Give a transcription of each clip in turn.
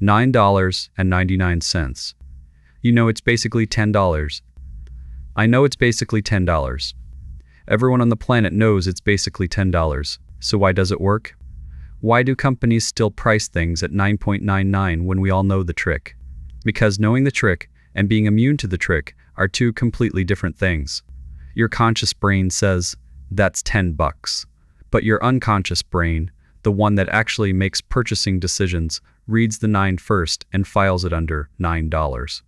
$9.99. You know it's basically $10. I know it's basically $10. Everyone on the planet knows it's basically $10. So why does it work? Why do companies still price things at 9.99 when we all know the trick? Because knowing the trick and being immune to the trick are two completely different things. Your conscious brain says, that's $10. But your unconscious brain, the one that actually makes purchasing decisions, reads the 9 first and files it under $9.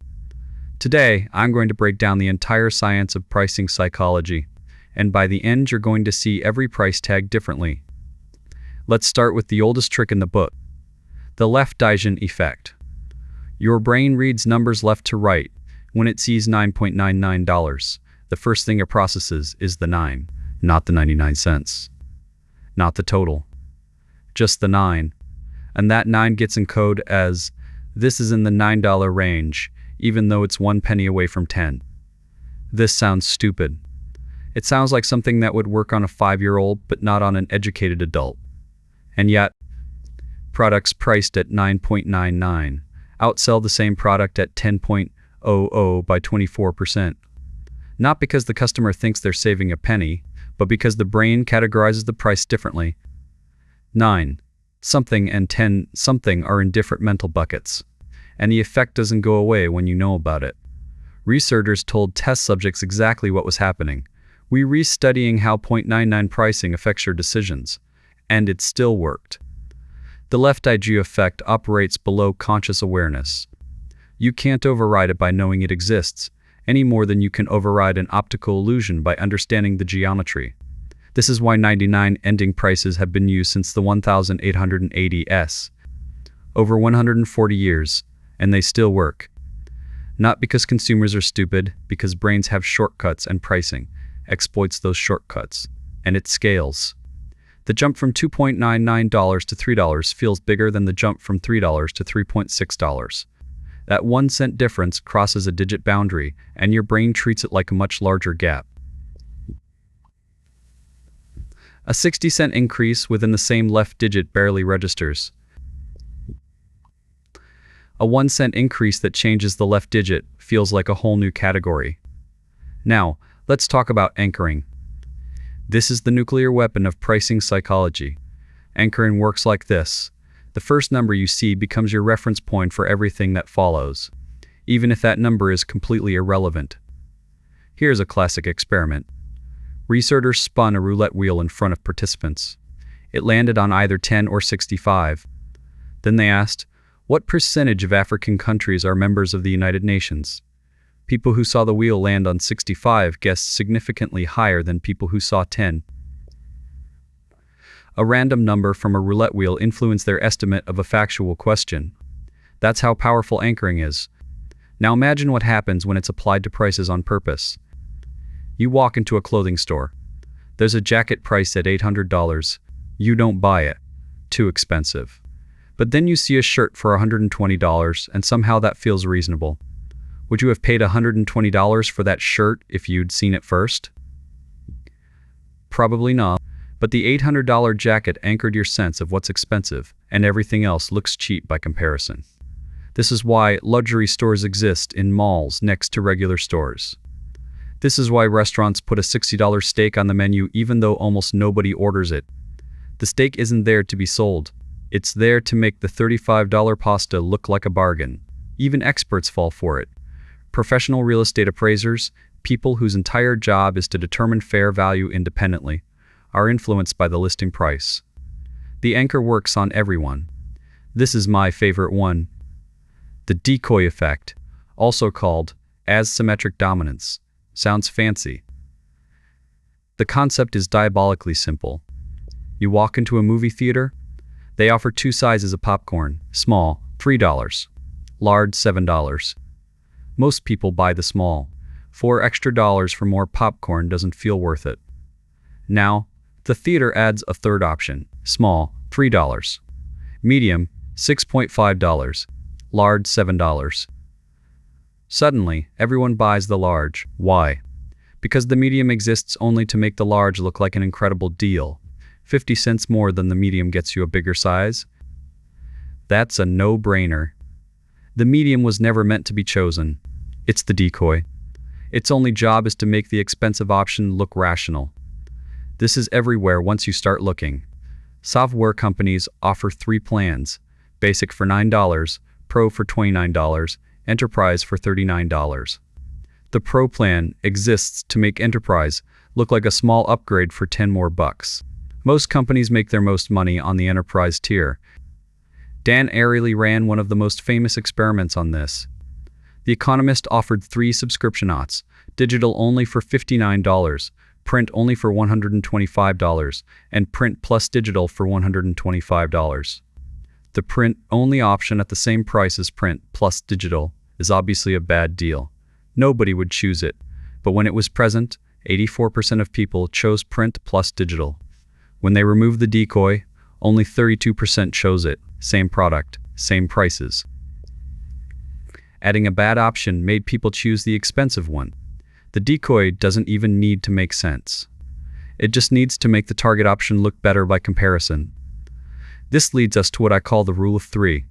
Today, I'm going to break down the entire science of pricing psychology, and by the end you're going to see every price tag differently. Let's start with the oldest trick in the book, the left-Dijon effect. Your brain reads numbers left to right. When it sees $9.99, the first thing it processes is the 9, not the 99 cents. Not the total. Just the 9. And that 9 gets encoded as, this is in the $9 range, even though it's 1 penny away from 10. This sounds stupid. It sounds like something that would work on a 5-year-old, but not on an educated adult. And yet, products priced at $9.99 outsell the same product at $10.00 by 24%. Not because the customer thinks they're saving a penny, but because the brain categorizes the price differently. 9 something and 10 something are in different mental buckets, and the effect doesn't go away when you know about it. Researchers told test subjects exactly what was happening. We re-studying how .99 pricing affects your decisions, and it still worked. The left-Dijon effect operates below conscious awareness. You can't override it by knowing it exists, any more than you can override an optical illusion by understanding the geometry. This is why 99 ending prices have been used since the 1880s, over 140 years, and they still work. Not because consumers are stupid, because brains have shortcuts and pricing exploits those shortcuts, and it scales. The jump from $2.99 to $3 feels bigger than the jump from $3 to $3.6. That 1 cent difference crosses a digit boundary, and your brain treats it like a much larger gap. A 60-cent increase within the same left digit barely registers. A 1 cent increase that changes the left digit feels like a whole new category. Now, let's talk about anchoring. This is the nuclear weapon of pricing psychology. Anchoring works like this. The first number you see becomes your reference point for everything that follows, even if that number is completely irrelevant. Here's a classic experiment. Researchers spun a roulette wheel in front of participants. It landed on either 10 or 65. Then they asked, what percentage of African countries are members of the United Nations? People who saw the wheel land on 65 guessed significantly higher than people who saw 10. A random number from a roulette wheel influenced their estimate of a factual question. That's how powerful anchoring is. Now imagine what happens when it's applied to prices on purpose. You walk into a clothing store. There's a jacket priced at $800. You don't buy it. Too expensive. But then you see a shirt for $120, and somehow that feels reasonable. Would you have paid $120 for that shirt if you'd seen it first? Probably not. But the $800 jacket anchored your sense of what's expensive, and everything else looks cheap by comparison. This is why luxury stores exist in malls next to regular stores. This is why restaurants put a $60 steak on the menu even though almost nobody orders it. The steak isn't there to be sold. It's there to make the $35 pasta look like a bargain. Even experts fall for it. Professional real estate appraisers, people whose entire job is to determine fair value independently, are influenced by the listing price. The anchor works on everyone. This is my favorite one. The decoy effect, also called asymmetric dominance, sounds fancy. The concept is diabolically simple. You walk into a movie theater. They offer 2 sizes of popcorn, small, $3, large, $7. Most people buy the small. $4 extra for more popcorn doesn't feel worth it. Now, the theater adds a third option, small, $3, medium, $6.5, large, $7. Suddenly, everyone buys the large. Why? Because the medium exists only to make the large look like an incredible deal. 50 cents more than the medium gets you a bigger size. That's a no-brainer. The medium was never meant to be chosen. It's the decoy. Its only job is to make the expensive option look rational. This is everywhere once you start looking. Software companies offer 3 plans: Basic for $9, Pro for $29, Enterprise for $39. The Pro plan exists to make Enterprise look like a small upgrade for 10 more bucks. Most companies make their most money on the Enterprise tier. Dan Ariely ran one of the most famous experiments on this. The Economist offered 3 subscription options: digital only for $59, print only for $125, and print plus digital for $125. The print-only option at the same price as print plus digital is obviously a bad deal. Nobody would choose it, but when it was present, 84% of people chose print plus digital. When they removed the decoy, only 32% chose it. Same product, same prices. Adding a bad option made people choose the expensive one. The decoy doesn't even need to make sense. It just needs to make the target option look better by comparison. This leads us to what I call the rule of 3.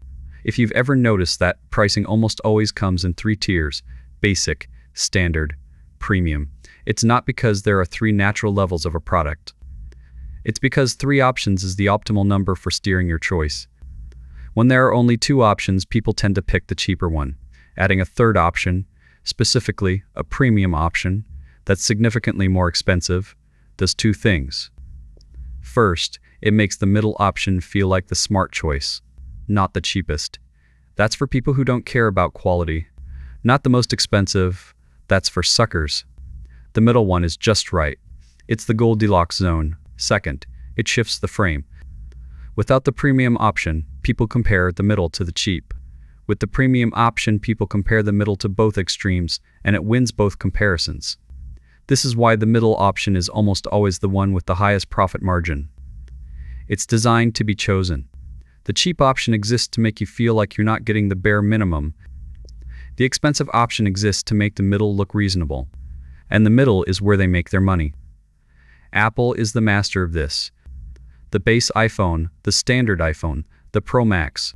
If you've ever noticed that pricing almost always comes in 3 tiers: basic, standard, premium, it's not because there are 3 natural levels of a product. It's because 3 options is the optimal number for steering your choice. When there are only 2 options, people tend to pick the cheaper one. Adding a third option, specifically a premium option, that's significantly more expensive, does 2 things. First, it makes the middle option feel like the smart choice, not the cheapest. That's for people who don't care about quality. Not the most expensive, that's for suckers. The middle one is just right. It's the Goldilocks zone. Second, it shifts the frame. Without the premium option, people compare the middle to the cheap. With the premium option, people compare the middle to both extremes, and it wins both comparisons. This is why the middle option is almost always the one with the highest profit margin. It's designed to be chosen. The cheap option exists to make you feel like you're not getting the bare minimum. The expensive option exists to make the middle look reasonable. And the middle is where they make their money. Apple is the master of this. The base iPhone, the standard iPhone, the Pro Max.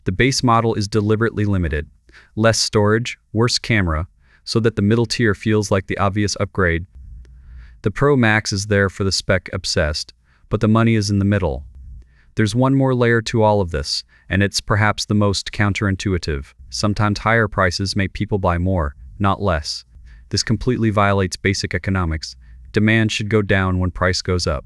The base model is deliberately limited. Less storage, worse camera, so that the middle tier feels like the obvious upgrade. The Pro Max is there for the spec obsessed, but the money is in the middle. There's one more layer to all of this, and it's perhaps the most counterintuitive. Sometimes higher prices make people buy more, not less. This completely violates basic economics. Demand should go down when price goes up.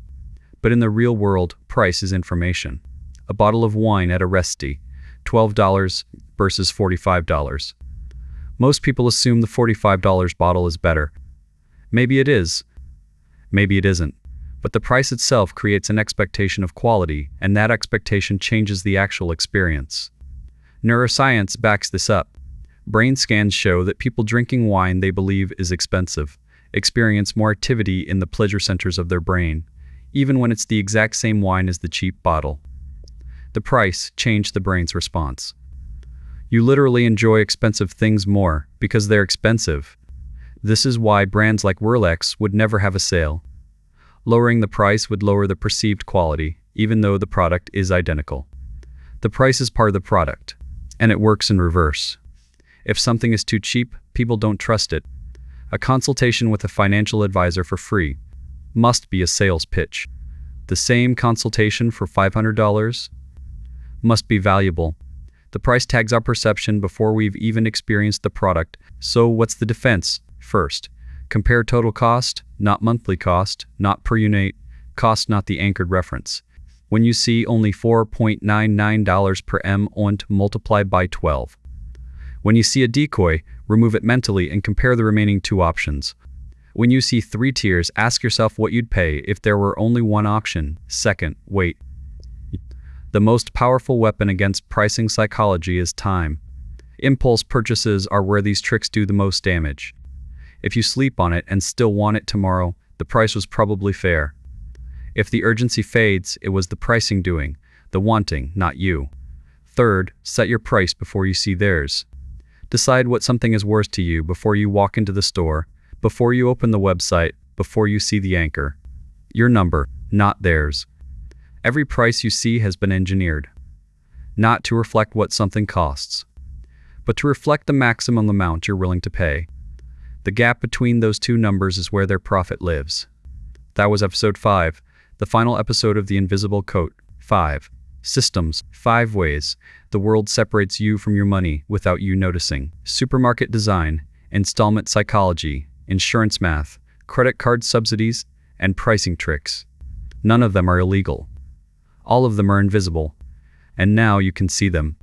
But in the real world, price is information. A bottle of wine at a resti, $12 versus $45. Most people assume the $45 bottle is better. Maybe it is. Maybe it isn't. But the price itself creates an expectation of quality, and that expectation changes the actual experience. Neuroscience backs this up. Brain scans show that people drinking wine they believe is expensive experience more activity in the pleasure centers of their brain, even when it's the exact same wine as the cheap bottle. The price changed the brain's response. You literally enjoy expensive things more because they're expensive. This is why brands like Rolex would never have a sale. Lowering the price would lower the perceived quality, even though the product is identical. The price is part of the product, and it works in reverse. If something is too cheap, people don't trust it. A consultation with a financial advisor for free must be a sales pitch. The same consultation for $500 must be valuable. The price tags our perception before we've even experienced the product. So what's the defense? First, compare total cost, not monthly cost, not per unit, cost not the anchored reference. When you see only $4.99 per m/ont multiplied by 12. When you see a decoy, remove it mentally and compare the remaining 2 options. When you see 3 tiers, ask yourself what you'd pay if there were only one option. Second, wait. The most powerful weapon against pricing psychology is time. Impulse purchases are where these tricks do the most damage. If you sleep on it and still want it tomorrow, the price was probably fair. If the urgency fades, it was the pricing doing the wanting, not you. Third, set your price before you see theirs. Decide what something is worth to you before you walk into the store, before you open the website, before you see the anchor. Your number, not theirs. Every price you see has been engineered, not to reflect what something costs, but to reflect the maximum amount you're willing to pay. The gap between those two numbers is where their profit lives. That was episode 5, the final episode of The Invisible Coat. 5. Systems. 5 ways the world separates you from your money without you noticing. Supermarket design, installment psychology, insurance math, credit card subsidies, and pricing tricks. None of them are illegal. All of them are invisible. And now you can see them.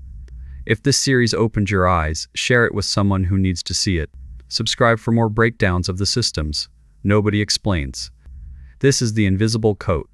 If this series opened your eyes, share it with someone who needs to see it. Subscribe for more breakdowns of the systems nobody explains. This is The Invisible Coat.